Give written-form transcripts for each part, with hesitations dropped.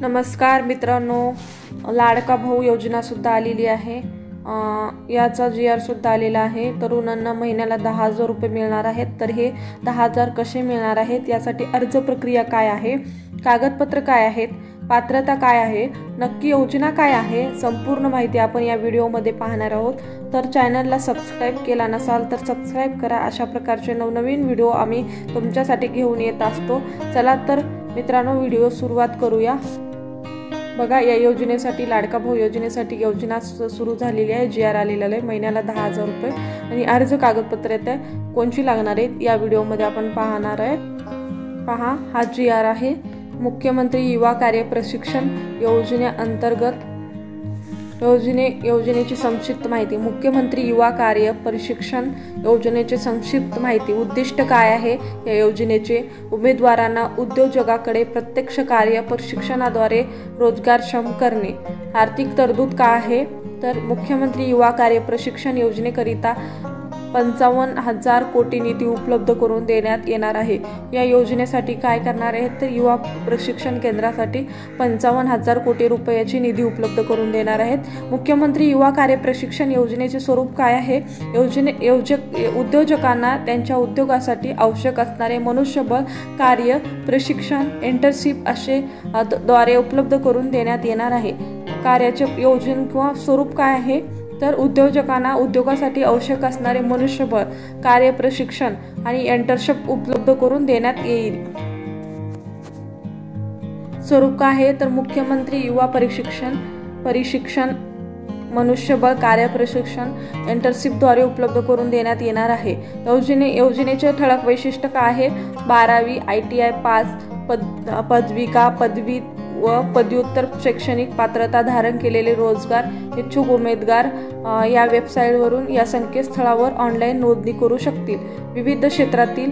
नमस्कार मित्रांनो, लाडका भाऊ योजना सुद्धा आलेली आहे। याचा GR सुद्धा आलेला आहे। तरुणांना महिन्याला 10,000 रुपये मिळणार आहेत। तर हे 10,000 कसे मिळणार आहेत, यासाठी अर्ज प्रक्रिया काय आहे, कागदपत्र काय आहेत, पात्रता काय आहे, नक्की योजना काय आहे, संपूर्ण माहिती आपण या व्हिडिओमध्ये पाहणार आहोत। तर चॅनलला सबस्क्राइब केला नसाल तर सबस्क्राइब करा। अशा प्रकारचे नवनवीन व्हिडिओ आम्ही तुमच्यासाठी घेऊन येत असतो। चला तर मित्रांनो, व्हिडिओ सुरुवात करूया। बघा, या योजनेसाठी, लाडका भाऊ योजनेसाठी योजना सुरू झालेली आहे। GR आलेला आहे, महिन्याला 10,000 रुपये आणि अर्ज कागदपत्र येते कोणची लागणार आहेत या व्हिडिओमध्ये आपण पाहणार आहे। पहा, हा GR आहे। मुख्यमंत्री युवा कार्य प्रशिक्षण योजनेअंतर्गत योजनेची संक्षिप्त माहिती। मुख्यमंत्री युवा कार्य प्रशिक्षण योजनेचे संक्षिप्त माहिती। उद्दिष्ट काय आहे या योजनेचे? उमेदवारांना उद्योजकाकडे प्रत्यक्ष कार्य प्रशिक्षणाद्वारे रोजगारक्षम करणे। आर्थिक तरतूद काय आहे? तर मुख्यमंत्री युवा कार्य प्रशिक्षण योजनेकरिता 55,000 कोटी निधी उपलब्ध करून देण्यात येणार आहे। या योजनेसाठी काय करणार आहेत, तर युवा प्रशिक्षण केंद्रासाठी 55,000 कोटी रुपयाची निधी उपलब्ध करून देणार आहेत। मुख्यमंत्री युवा कार्य प्रशिक्षण योजनेचे स्वरूप काय आहे? उद्योजकांना त्यांच्या उद्योगासाठी आवश्यक असणारे मनुष्यबळ, कार्य प्रशिक्षण, इंटर्नशिप असे द्वारे उपलब्ध करून देण्यात येणार आहे। कार्याचे योजना किंवा स्वरूप काय आहे, तर उद्योजकांना उद्योगासाठी आवश्यक असणारे मनुष्यबळ, कार्य प्रशिक्षण आणि इंटर्नशिप उपलब्ध करून देण्यात येईल। स्वरूप काय आहे, तर मुख्यमंत्री युवा प्रशिक्षण मनुष्यबळ, कार्य प्रशिक्षण, इंटर्नशिपद्वारे उपलब्ध करून देण्यात येणार आहे। योजनेचे ठळक वैशिष्ट्य काय आहे? 12वी ITI पास, पदविका, पदवी व पदव्युत्तर शैक्षणिक पात्रता धारण केलेले रोजगार इच्छुक उमेदवार या वेबसाईटवरून, या संकेतस्थळावर ऑनलाईन नोंदणी करू शकतील। विविध क्षेत्रातील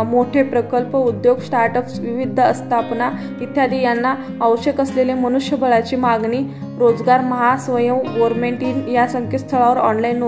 मोठे प्रकल्प, उद्योग, स्टार्टअप्स, विविध आस्थापना इत्यादी यांना आवश्यक असलेले मनुष्यबळाची मागणी रोजगार महास्वयं गव्हर्नमेंट या संकेतस्थळावर ऑनलाईन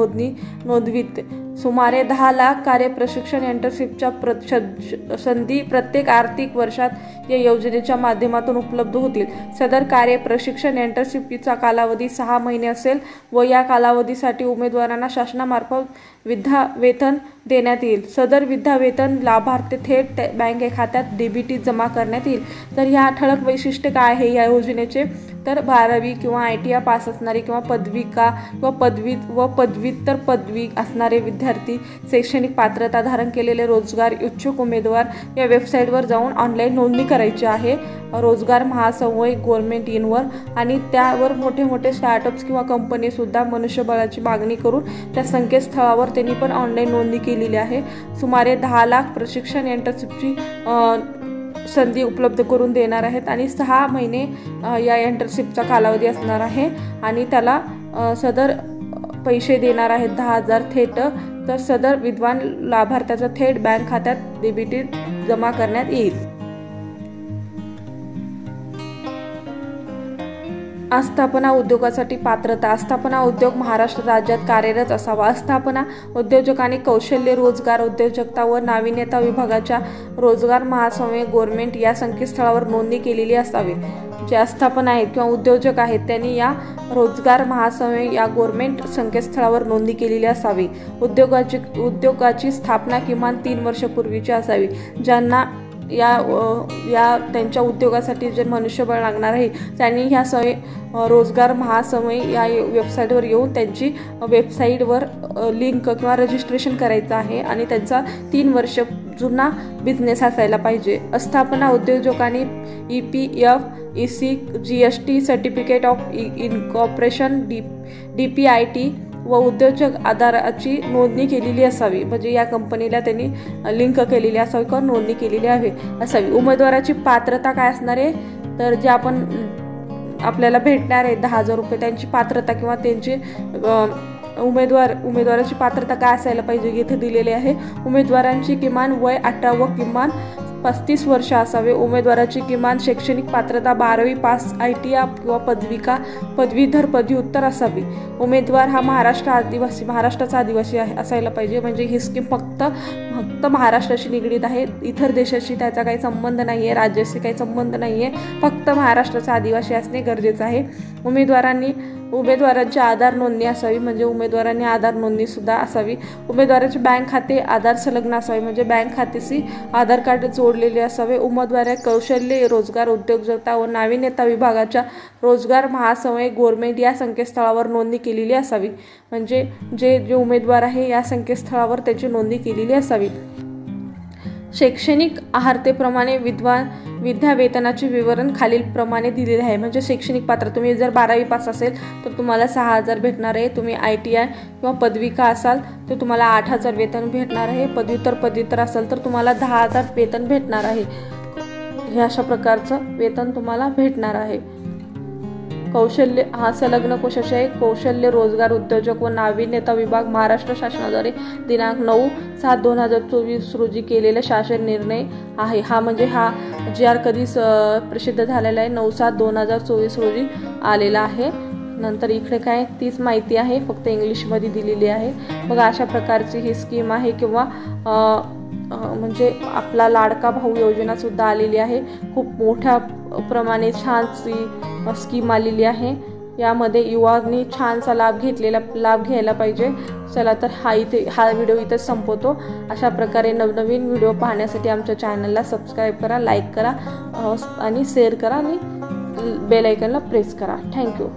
नोंदविते। सुमारे 10 लाख कार्य प्रशिक्षण इंटर्नशिपच्या संधी प्रत्येक आर्थिक वर्षात या योजनेच्या माध्यमातून उपलब्ध होतील। सदर कार्य प्रशिक्षण इंटर्नशिपचा कालावधी 6 महिने असेल व या कालावधीसाठी उमेदवारांना शासनामार्फत विद्यावेतन देण्यात येईल। सदर विद्यावेतन लाभार्थी थेट बँक खात्यात DBT जमा करण्यात येईल। तर ह्या ठळक वैशिष्ट्य काय आहे या योजनेचे, तर 12वी किंवा ITI पास असणारे किंवा पदविका किंवा पदवी व पदव्युत्तर पदवी असणारे विद्यार्थी, शैक्षणिक पात्रता धारण केलेले रोजगार इच्छुक उमेदवार या वेबसाईटवर जाऊन ऑनलाईन नोंदणी करायची आहे रोजगार महासंवय गव्हर्नमेंट इनवर, आणि त्यावर मोठे मोठे स्टार्टअप्स किंवा कंपनी सुद्धा मनुष्यबळाची मागणी करून त्या संकेतस्थळावर त्यांनी पण ऑनलाईन नोंदणी केलेली आहे। सुमारे 10 लाख प्रशिक्षण इंटर्नशिपची संधी उपलब्ध करून देणार आहेत आणि 6 महिने या इंटर्नशिपचा कालावधी असणार आहे आणि त्याला सदर पैसे देणार आहेत 10,000 थेट। तर सदर विद्वान लाभार्थ्याचा थेट बँक खात्यात DBT जमा करण्यात येईल। आस्थापना उद्योगासाठी पात्रता। आस्थापना उद्योग महाराष्ट्र राज्यात कार्यरत असावा। आस्थापना उद्योजकांनी कौशल्य, रोजगार, उद्योजकता व नाविन्यता विभागाच्या रोजगार महासंवय गव्हर्नमेंट या संकेतस्थळावर नोंदणी केलेली असावी। जे आस्थापना आहेत किंवा उद्योजक आहेत त्यांनी या रोजगार महासंवय या गव्हर्नमेंट संकेतस्थळावर नोंदणी केलेली असावी। उद्योगाची स्थापना किमान 3 वर्षापूर्वीची असावी। ज्यांना या त्यांच्या उद्योगासाठी जे मनुष्यबळ लागणार आहे त्यांनी ह्या रोजगार महासंवय या वेबसाईटवर येऊन त्यांची वेबसाईटवर लिंक किंवा रजिस्ट्रेशन करायचं आहे आणि त्यांचा 3 वर्ष जुना बिझनेस असायला पाहिजे। आस्थापना उद्योजकांनी EPF, EC, GST, certificate of incorporation, DPIT व उद्योजक आधाराची नोंदणी केलेली असावी। म्हणजे या कंपनीला त्यांनी लिंक केलेली असावी किंवा नोंदणी केलेली असावी। उमेदवाराची पात्रता काय असणार आहे, तर जे आपल्याला भेटणार आहे 10,000 रुपये, त्यांची पात्रता किंवा त्यांची उमेदवाराची पात्रता काय असायला पाहिजे इथे दिलेली आहे। उमेदवारांची किमान वय 18 व किमान 35 वर्ष असावे. उमेदवाराची किमान शैक्षणिक पात्रता 12वी पास, ITI किंवा पदवीधर पदव्युत्तर असावी. उमेदवार हा महाराष्ट्राचा आदिवासी असायला पाहिजे. म्हणजे ही स्कीम फक्त महाराष्ट्राशी निगडीत आहे. इतर देशाशी त्याचा काही संबंध नाही आहे, राज्याशी काही संबंध नाही आहे. फक्त महाराष्ट्राचा आदिवासी असणे गरजेचं आहे. उमेदवारांची आधार नोंदणी असावी. म्हणजे उमेदवारांनी आधार नोंदणी सुद्धा असावी. उमेदवाराचे बँक खाते आधार संलग्न असावे. म्हणजे बँक खात्याशी आधार कार्ड जोडलेले असावे. उमेदवार कौशल्य, रोजगार, उद्योजकता व नाविन्यता विभागाच्या रोजगार महासंयोग गव्हर्नमेंट या संकेतस्थळावर नोंदणी केलेली असावी. म्हणजे जे उमेदवार आहे या संकेतस्थळावर त्याची नोंदणी केलेली असावी. शैक्षणिक अर्हतेप्रमाणे विद्या वेतनाचे विवरण खालीलप्रमाणे दिलेले आहे. म्हणजे शैक्षणिक पात्र तुम्ही जर 12वी पास असेल तर तुम्हाला 6,000 भेटणार आहे. तुम्ही ITI किंवा पदविका असाल तर तुम्हाला 8,000 वेतन भेटणार आहे. पदव्युत्तर असाल तर तुम्हाला 10,000 वेतन भेटणार आहे. हे अशा प्रकारचं वेतन तुम्हाला भेटणार आहे. कौशल्य हा संलग्न कोशाशी आहे. कौशल्य, रोजगार, उद्योजक व नाविन्यता विभाग महाराष्ट्र शासनाद्वारे दिनांक 9/7/2024 रोजी केलेला शासन निर्णय आहे. हा म्हणजे हा GR कधी प्रसिद्ध झालेला आहे? 9/7/2024 रोजी आलेला आहे. नंतर इकडे काय तीच माहिती आहे, फक्त इंग्लिशमध्ये दिलेली आहे. बघा अशा प्रकारची ही स्कीम आहे. किंवा म्हणजे आपला लाडका भाऊ योजना सुद्धा आलेली आहे. खूप मोठ्या प्रमाणे छानशी स्कीम आलेली आहे. यामध्ये युवांनी छानसा लाभ घ्यायला पाहिजे. चला तर हा व्हिडिओ इथेच संपवतो. अशा प्रकारे नवनवीन व्हिडिओ पाहण्यासाठी आमच्या चॅनलला सबस्क्राईब करा, लाईक करा आणि शेअर करा आणि बेल आयकॉनला प्रेस करा. थँक्यू.